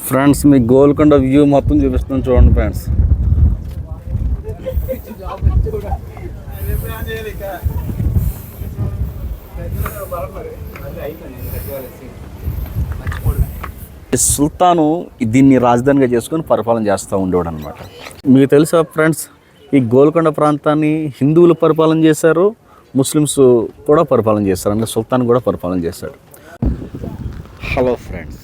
Friends మీ Golconda view మొత్తం చూపిస్తున్నాను చూడండి ఫ్రెండ్స్. సుల్తాను దీన్ని రాజధానిగా చేసుకొని పరిపాలన చేస్తూ ఉండేవాడు అనమాట. మీకు తెలుసా ఫ్రెండ్స్, ఈ గోల్కొండ ప్రాంతాన్ని హిందువులు పరిపాలన చేశారు, ముస్లిమ్స్ కూడా పరిపాలన చేశారు, అంటే సుల్తాన్ కూడా పరిపాలన చేశాడు. హలో ఫ్రెండ్స్,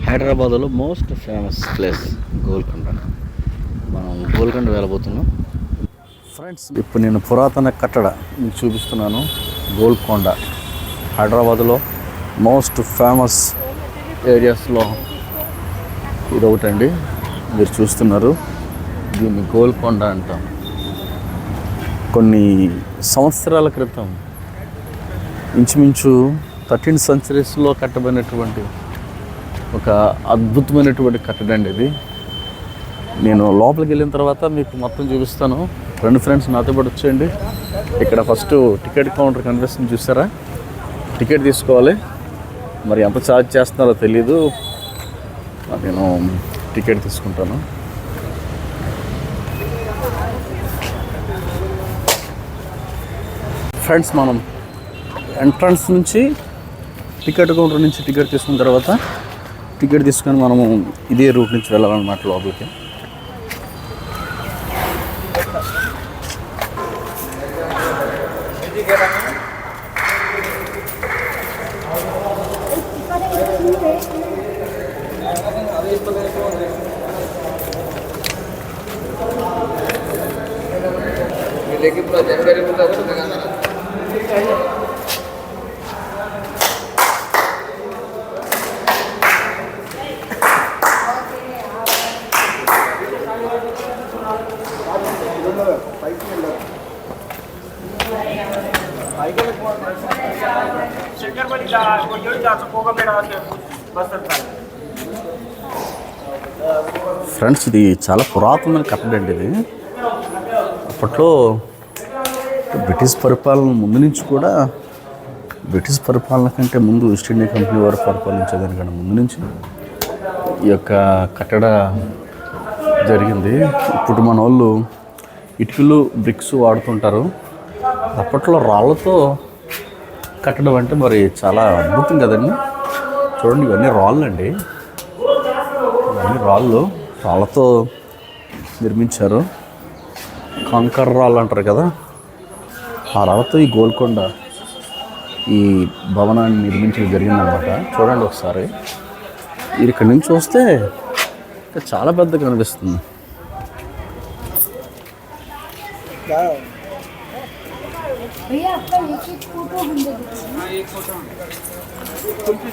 హైదరాబాద్లో మోస్ట్ ఫేమస్ ప్లేస్ గోల్కొండ. మనం గోల్కొండ వెళ్ళబోతున్నాం ఫ్రెండ్స్. ఇప్పుడు నేను పురాతన కట్టడ మీకు చూపిస్తున్నాను. గోల్కొండ హైదరాబాద్లో మోస్ట్ ఫేమస్ ఏరియాస్లో ఇది ఒకటండి. మీరు చూస్తున్నారు, దీన్ని గోల్కొండ అంటాం. కొన్ని సంవత్సరాల క్రితం ఇంచుమించు 13th centuries కట్టబడినటువంటి ఒక అద్భుతమైనటువంటి కట్టడండి ఇది. నేను లోపలికి వెళ్ళిన తర్వాత మీకు మొత్తం చూపిస్తాను. రెండు ఫ్రెండ్స్ నాతో పాటు వచ్చేయండి. ఇక్కడ ఫస్ట్ టికెట్ కౌంటర్ కనిపిస్తుంది, చూసారా? టికెట్ తీసుకోవాలి. మరి ఎంత ఛార్జ్ చేస్తున్నారో తెలీదు, నేను టికెట్ తీసుకుంటాను. ఫ్రెండ్స్, మనం ఎంట్రన్స్ నుంచి టికెట్ కౌంటర్ నుంచి టికెట్ తీసుకున్న తర్వాత టికెట్ తీసుకొని మనము ఇదే రూట్ నుంచి వెళ్ళాలన్నమాట లోపలికి. ఫ్రెండ్స్, ఇది చాలా పురాతనమైన కట్టడం అండి. ఇది అప్పట్లో బ్రిటిష్ పరిపాలన ముందు నుంచి కూడా, బ్రిటిష్ పరిపాలన కంటే ముందు ఈస్ట్ ఇండియా కంపెనీ వారు పరిపాలించేదానికన్నా ముందు నుంచి ఈ యొక్క కట్టడ జరిగింది. ఇప్పుడు మన వాళ్ళు ఇటుకలు బ్రిక్స్ వాడుతుంటారు. అప్పట్లో రాళ్ళతో కట్టడం అంటే మరి చాలా అద్భుతం కదండి. చూడండి, ఇవన్నీ రాళ్ళు అండి. ఇవన్నీ రాళ్ళతో నిర్మించారు. కంకర రాళ్ళు అంటారు కదా, ఆ రాళ్ళతో ఈ గోల్కొండ ఈ భవనాన్ని నిర్మించడం జరిగిందనమాట. చూడండి ఒకసారి, ఇక్కడి నుంచి చూస్తే చాలా పెద్దగా కనిపిస్తుంది.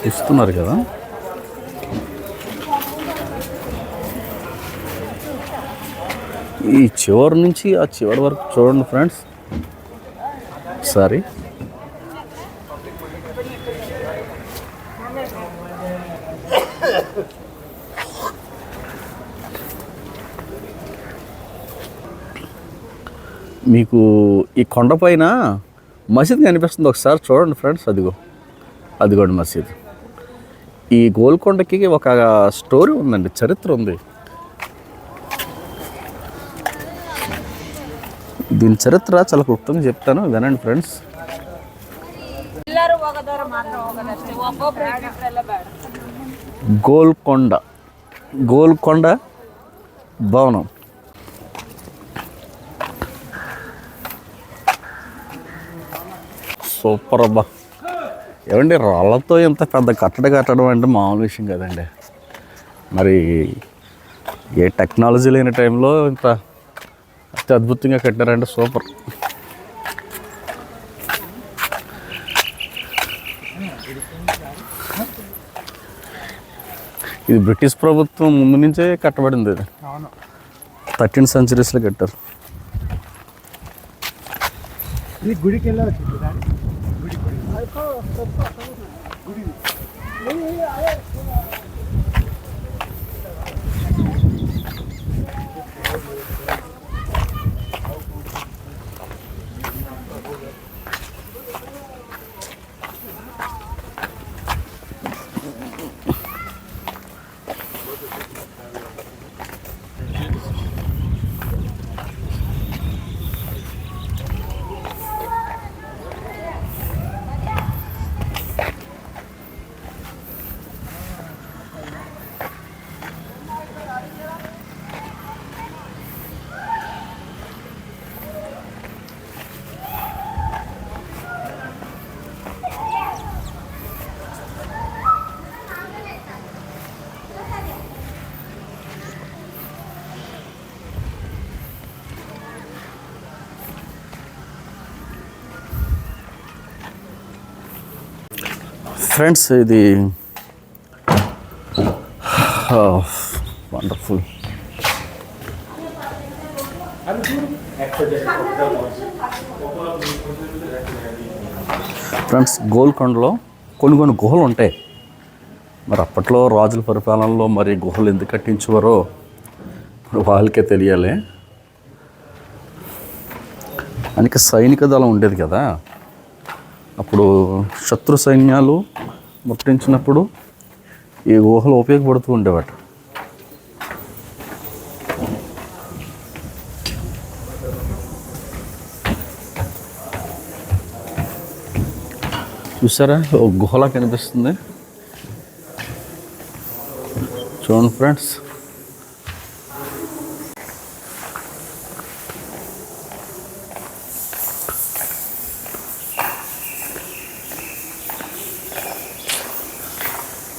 ఇస్తున్నారు కదా. ఈ చివరి నుంచి ఆ చివరి వరకు చూడండి ఫ్రెండ్స్ ఒకసారి. మీకు ఈ కొండపైన మసీద్ కనిపిస్తుంది, ఒకసారి చూడండి ఫ్రెండ్స్. అదిగోండి మసీద్. ఈ గోల్కొండకి ఒక స్టోరీ ఉందండి, చరిత్ర ఉంది. దీని చరిత్ర చాలా క్లుప్తంగా చెప్తాను, వినండి ఫ్రెండ్స్. గోల్కొండ భవనం సూపర్ అబ్బా. ఏమండి, రాళ్ళతో ఇంత పెద్ద కట్టడం అంటే మామూలు విషయం కదండి. మరి ఏ టెక్నాలజీ లేని టైంలో ఇంత అద్భుతంగా కట్టారంటే సూపర్. ఇది బ్రిటిష్ ప్రభుత్వం ముందు నుంచే కట్టబడింది. ఇది 13th centuries కట్టారు. ఫ్రెండ్స్ ఇది వండర్ఫుల్. ఫ్రెండ్స్, గోల్కొండలో కొన్ని గుహలు ఉంటాయి. మరి అప్పట్లో రాజుల పరిపాలనలో మరి గుహలు ఎందుకు కట్టించేవారో వాళ్ళకే తెలియాలి. అనేక సైనిక దళం ఉండేది కదా, అప్పుడు శత్రు సైన్యాలు ముట్టించినప్పుడు ఈ గుహలు ఉపయోగపడుతూ ఉండేవాట. చూసారా, ఓ గుహలా కనిపిస్తుంది. చూడండి ఫ్రెండ్స్,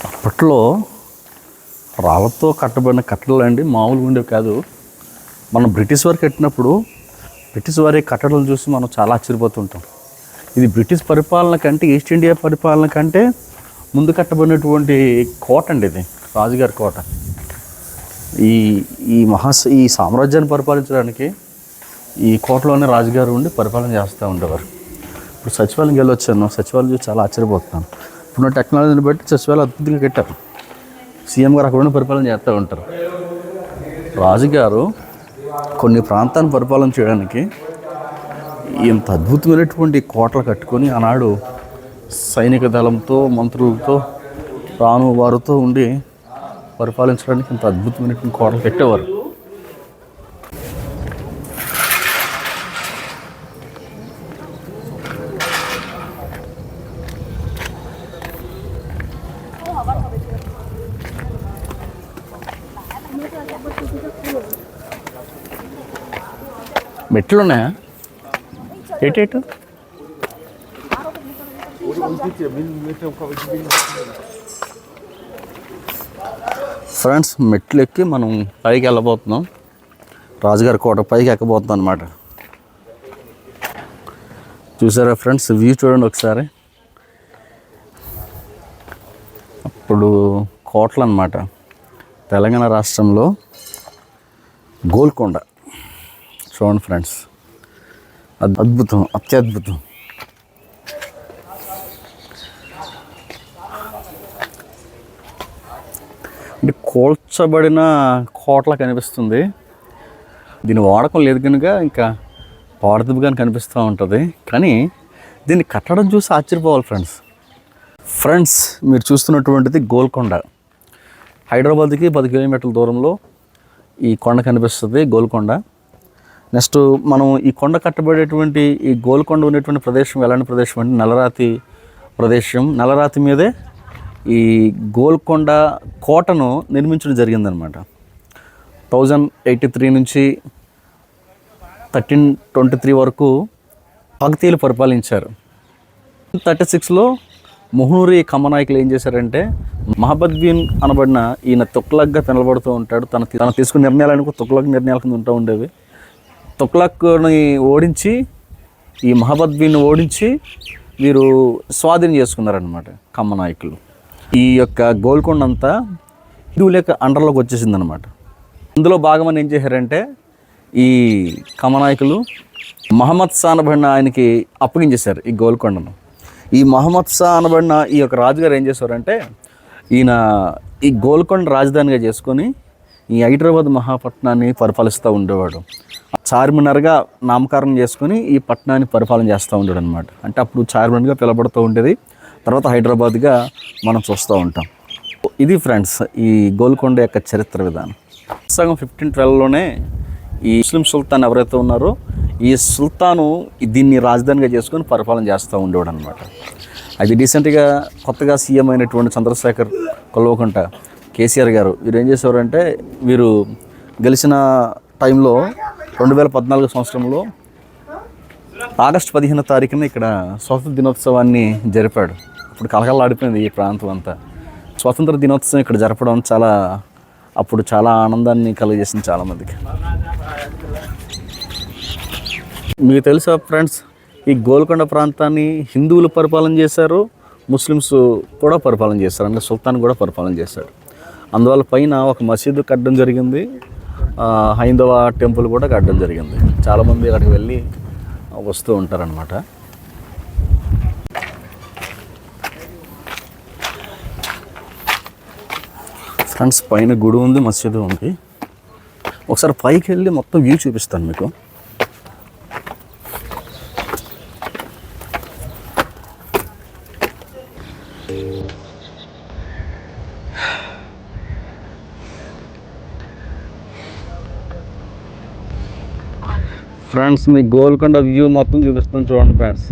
అప్పట్లో రాళ్ళతో కట్టబడిన కట్టడలు అండి మామూలుగా ఉండేవి కాదు. మనం బ్రిటిష్ వారు కట్టినప్పుడు బ్రిటిష్ వారి కట్టడలు చూసి మనం చాలా ఆశ్చర్యపోతుంటాం. ఇది బ్రిటిష్ పరిపాలన కంటే, ఈస్ట్ ఇండియా పరిపాలన కంటే ముందు కట్టబడినటువంటి కోట అండి ఇది, రాజుగారి కోట. ఈ ఈ సామ్రాజ్యాన్ని పరిపాలించడానికి ఈ కోటలోనే రాజుగారు ఉండి పరిపాలన చేస్తూ ఉండేవారు. ఇప్పుడు సచివాలయంకి వెళ్ళొచ్చాను, సచివాలయం చూసి చాలా ఆశ్చర్యపోతున్నాను. ఇప్పుడున్న టెక్నాలజీని బట్టి సచివాలయం అద్భుతంగా కట్టారు. సీఎం గారు అక్కడ ఉండి పరిపాలన చేస్తూ ఉంటారు. రాజుగారు కొన్ని ప్రాంతాన్ని పరిపాలన చేయడానికి ఇంత అద్భుతమైనటువంటి కోటలు కట్టుకొని ఆనాడు సైనిక దళంతో, మంత్రులతో, రాను వారితో ఉండి పరిపాలించడానికి ఇంత అద్భుతమైనటువంటి కోటలు కట్టేవారు. మెట్లున్నాయా? ఏటేటు ఫ్రెండ్స్, మెట్లు ఎక్కి మనం పైకి వెళ్ళబోతున్నాం. రాజుగారి కోట పైకి ఎక్కబోతున్నాం అన్నమాట. చూసారా ఫ్రెండ్స్, వ్యూ చూడండి ఒకసారి. అప్పుడు కోటలు అన్నమాట. తెలంగాణ రాష్ట్రంలో గోల్కొండ చూడండి ఫ్రెండ్స్, అద్భుతం, అత్యద్భుతం. అంటే కోల్చబడిన కోటలా కనిపిస్తుంది. దీని వాడకం లేదు కనుక ఇంకా పాడదుపుగా కనిపిస్తూ ఉంటుంది. కానీ దీన్ని కట్టడం చూసి ఆశ్చర్యపోవాలి ఫ్రెండ్స్. ఫ్రెండ్స్, మీరు చూస్తున్నటువంటిది గోల్కొండ. హైదరాబాద్కి 10 కిలోమీటర్ల దూరంలో ఈ కొండ కనిపిస్తుంది, గోల్కొండ. నెక్స్ట్ మనం ఈ కొండ కట్టబడేటువంటి ఈ గోల్కొండ ఉన్నటువంటి ప్రదేశం ఎలాంటి ప్రదేశం అంటే నల్లరాతి ప్రదేశం. నల్లరాతి మీదే ఈ గోల్కొండ కోటను నిర్మించడం జరిగిందనమాట. 1083 నుంచి 1323 వరకు కాకతీయులు పరిపాలించారు. 36లో ముహనూరి కమ్మనాయకులు ఏం చేశారంటే, మహబద్బీన్ అనబడిన ఈయన తుగ్లక్గా పిలవబడుతూ ఉంటాడు. తన తీసుకున్న నిర్ణయాలకు తుగ్లక్ నిర్ణయాల కింద ఉంటూ ఉండేవి. తుగ్లక్ని ఓడించి, ఈ మహబద్బీన్ ఓడించి వీరు స్వాధీనం చేసుకున్నారనమాట కమ్మనాయకులు. ఈ యొక్క గోల్కొండ అంతా హిందువుల యొక్క అండర్లోకి వచ్చేసిందనమాట. అందులో భాగమని ఏం చేశారంటే, ఈ కమ్మనాయకులు మహమ్మద్ షా అనబడిన ఆయనకి అప్పగించేశారు ఈ గోల్కొండను. ఈ మహమ్మద్ షా అనబడిన ఈ యొక్క రాజుగారు ఏం చేశారంటే, ఈయన ఈ గోల్కొండ రాజధానిగా చేసుకొని ఈ హైదరాబాద్ మహాపట్నాన్ని పరిపాలిస్తూ ఉండేవాడు. చార్మినార్గా నామకరణం చేసుకొని ఈ పట్టణాన్ని పరిపాలన చేస్తూ ఉండేవాడు అనమాట. అంటే అప్పుడు చార్మినార్గా పిలబడుతూ ఉండేది, తర్వాత హైదరాబాద్గా మనం చూస్తూ ఉంటాం. ఇది ఫ్రెండ్స్ ఈ గోల్కొండ యొక్క చరిత్ర విధానం. సగం 1512లోనే ఈ ముస్లిం సుల్తాన్ ఎవరైతే ఉన్నారో ఈ సుల్తాను దీన్ని రాజధానిగా చేసుకొని పరిపాలన చేస్తూ ఉండేవాడు అనమాట. అది రీసెంట్గా కొత్తగా సీఎం అయినటువంటి చంద్రశేఖర్ కల్వకుంట కేసీఆర్ గారు వీరు ఏం చేసేవారంటే, వీరు గెలిచిన టైంలో 2014 సంవత్సరంలో ఆగస్టు 15వ తారీఖున ఇక్కడ స్వాతంత్ర దినోత్సవాన్ని జరిపాడు. అప్పుడు కలకలాడిపోయింది ఈ ప్రాంతం అంతా. స్వాతంత్ర దినోత్సవం ఇక్కడ జరపడం అప్పుడు చాలా ఆనందాన్ని కలిగజేసింది చాలామందికి. మీకు తెలుసా ఫ్రెండ్స్, ఈ గోల్కొండ ప్రాంతాన్ని హిందువులు పరిపాలన చేశారు, ముస్లిమ్స్ కూడా పరిపాలన చేస్తారు, అంటే సుల్తాన్ కూడా పరిపాలన చేశాడు. అందువల్ల పైన ఒక మసీదు కట్టడం జరిగింది, హైందవ టెంపుల్ కూడా కట్టడం జరిగింది. చాలామంది అక్కడికి వెళ్ళి వస్తూ ఉంటారనమాట. ఫ్రెండ్స్, పైన గుడి ఉంది, మసీదు ఉంది. ఒకసారి పైకి వెళ్ళి మొత్తం వ్యూ చూపిస్తాను మీకు. ఫ్రెండ్స్, మీ గోల్కొండ వ్యూ మొత్తం చూపిస్తాను చూడండి ఫ్రెండ్స్.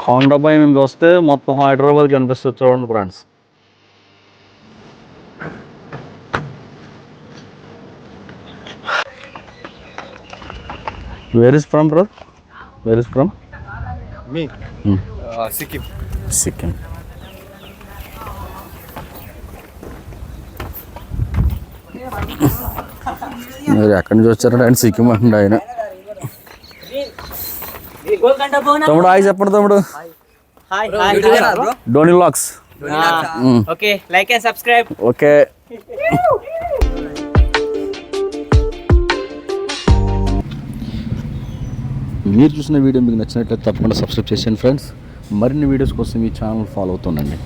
కొండపై నుంచి వస్తే మొత్తం హైదరాబాద్ కనిపిస్తుంది చూడండి friends. Where is from brother? Where is from? Me? Sikkim. Sikkim. మీరు ఎక్కడి నుంచి వచ్చారంటే ఆయన సిక్కిం అండి ఆయన. తమ్ముడు హాయ్ చెప్పండి తమ్ముడు. Doni vlogs. Okay, like and subscribe. Okay. మీరు చూసిన వీడియో మీకు నచ్చినట్లయితే తప్పకుండా సబ్స్క్రైబ్ చేసేయండి ఫ్రెండ్స్. మరిన్ని వీడియోస్ కోసం ఈ ఛానల్ ఫాలో అవుతుండండి.